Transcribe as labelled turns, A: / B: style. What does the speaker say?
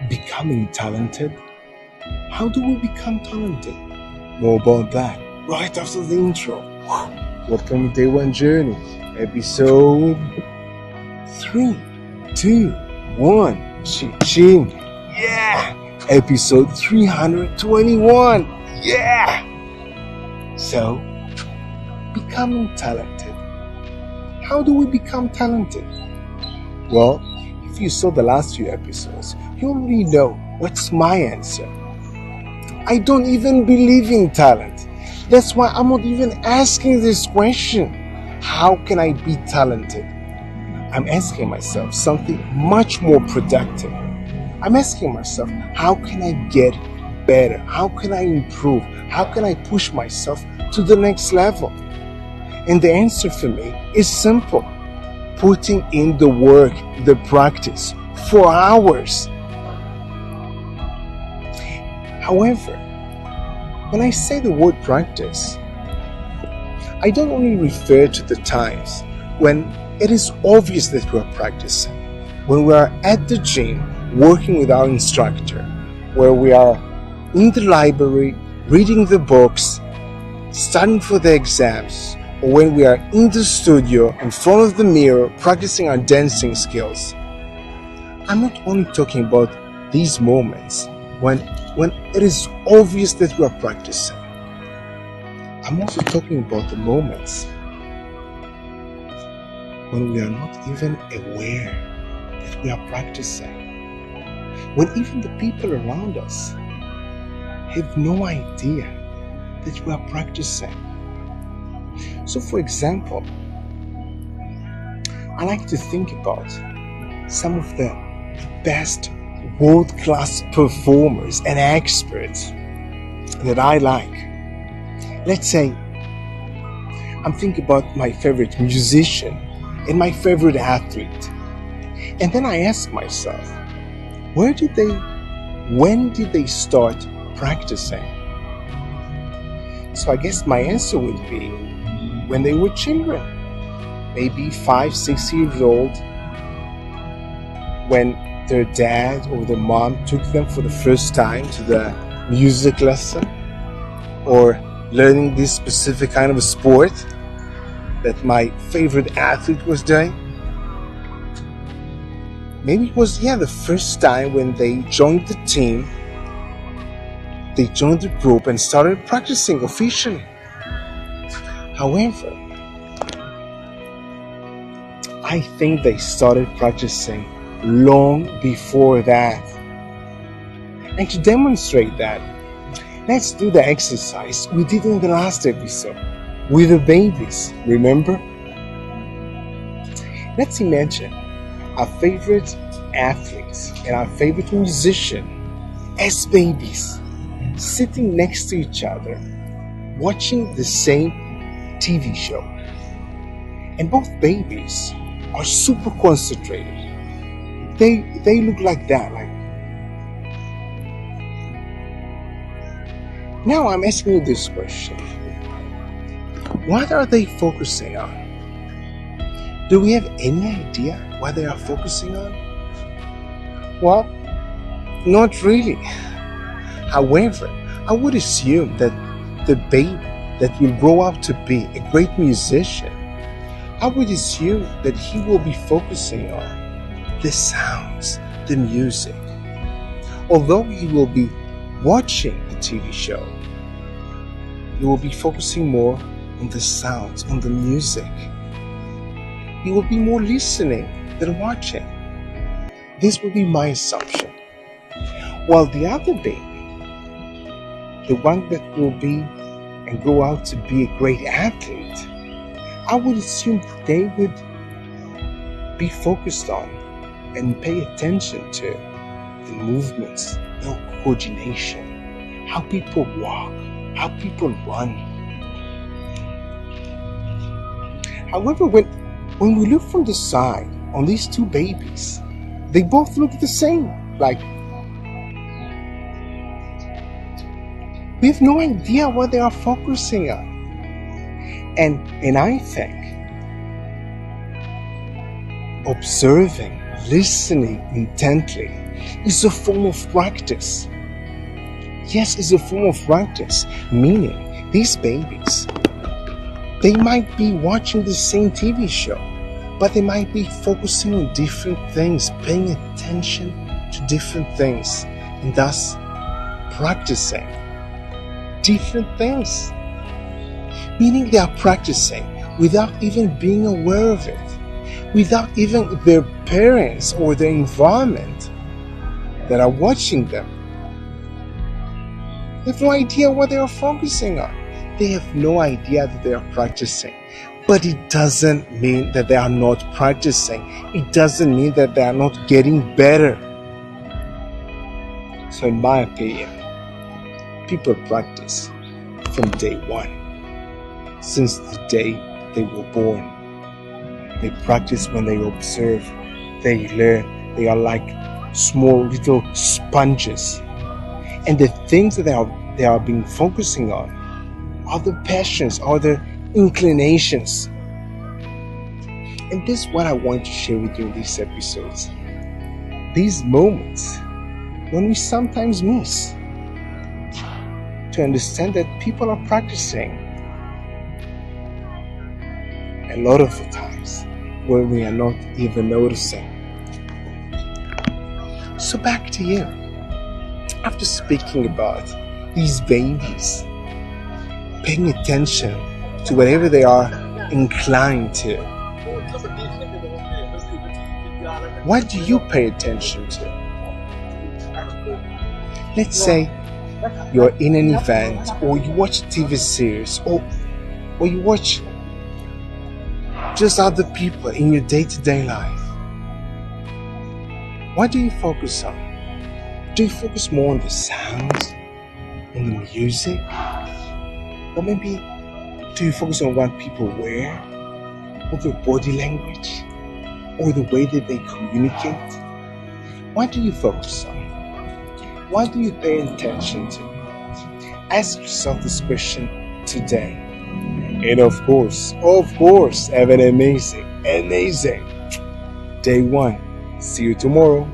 A: Becoming talented? How do we become talented? More about that right after the intro. Welcome to Day One Journey, episode 321. Ching. Yeah! Episode 321. Yeah! So, becoming talented. How do we become talented? Well, if you saw the last few episodes, you already know what's my answer. I don't even believe in talent. That's why I'm not even asking this question. How can I be talented? I'm asking myself something much more productive. I'm asking myself, how can I get better? How can I improve? How can I push myself to the next level? And the answer for me is simple. Putting in the work, the practice, for hours. However, when I say the word practice, I don't only refer to the times when it is obvious that we are practicing. When we are at the gym, working with our instructor, where we are in the library, reading the books, studying for the exams, or when we are in the studio in front of the mirror practicing our dancing skills. I'm not only talking about these moments when it is obvious that we are practicing. I'm also talking about the moments when we are not even aware that we are practicing. When even the people around us have no idea that we are practicing. So, for example, I like to think about some of the best world-class performers and experts that I like. Let's say I'm thinking about my favorite musician and my favorite athlete. And then I ask myself, when did they start practicing? So I guess my answer would be when they were children, maybe 5-6 years old, when their dad or their mom took them for the first time to the music lesson, or learning this specific kind of a sport that my favorite athlete was doing. Maybe it was the first time when they joined the team, they joined the group and started practicing officially. However, I think they started practicing long before that. And to demonstrate that, let's do the exercise we did in the last episode with the babies, remember? Let's imagine our favorite athletes and our favorite musician as babies, sitting next to each other, watching the same TV show. And both babies are super concentrated. They look like that. Now I'm asking you this question. What are they focusing on? Do we have any idea what they are focusing on? Well, not really. However, I would assume that the baby that will grow up to be a great musician, I would assume that he will be focusing on the sounds, the music. Although he will be watching the TV show, he will be focusing more on the sounds, on the music. He will be more listening than watching. This would be my assumption. While the other baby, the one that will be and grow out to be a great athlete, I would assume that they would be focused on and pay attention to the movements, the coordination, how people walk, how people run. However, when we look from the side on these two babies, they both look the same. Like, we have no idea what they are focusing on. And I think observing listening intently is a form of practice. Yes, it's a form of practice, meaning these babies, they might be watching the same TV show, but they might be focusing on different things, paying attention to different things, and thus practicing different things. Meaning they are practicing without even being aware of it, without even their parents or their environment that are watching them. They have no idea what they are focusing on. They have no idea that they are practicing. But it doesn't mean that they are not practicing. It doesn't mean that they are not getting better. So in my opinion, people practice from day one. Since the day they were born. They practice when they observe. They learn. They are like small little sponges. And the things that they are being focusing on are the passions, are the inclinations. And this is what I want to share with you in these episodes. These moments when we sometimes miss to understand that people are practicing a lot of the times where we are not even noticing. So back to you. After speaking about these babies paying attention to whatever they are inclined to, what do you pay attention to? Let's say you're in an event, or you watch a TV series, or you watch just other people in your day-to-day life. What do you focus on? Do you focus more on the sounds, on the music? Or maybe do you focus on what people wear, or their body language, or the way that they communicate? What do you focus on? What do you pay attention to? Ask yourself this question today. And of course, have an amazing day one. See you tomorrow.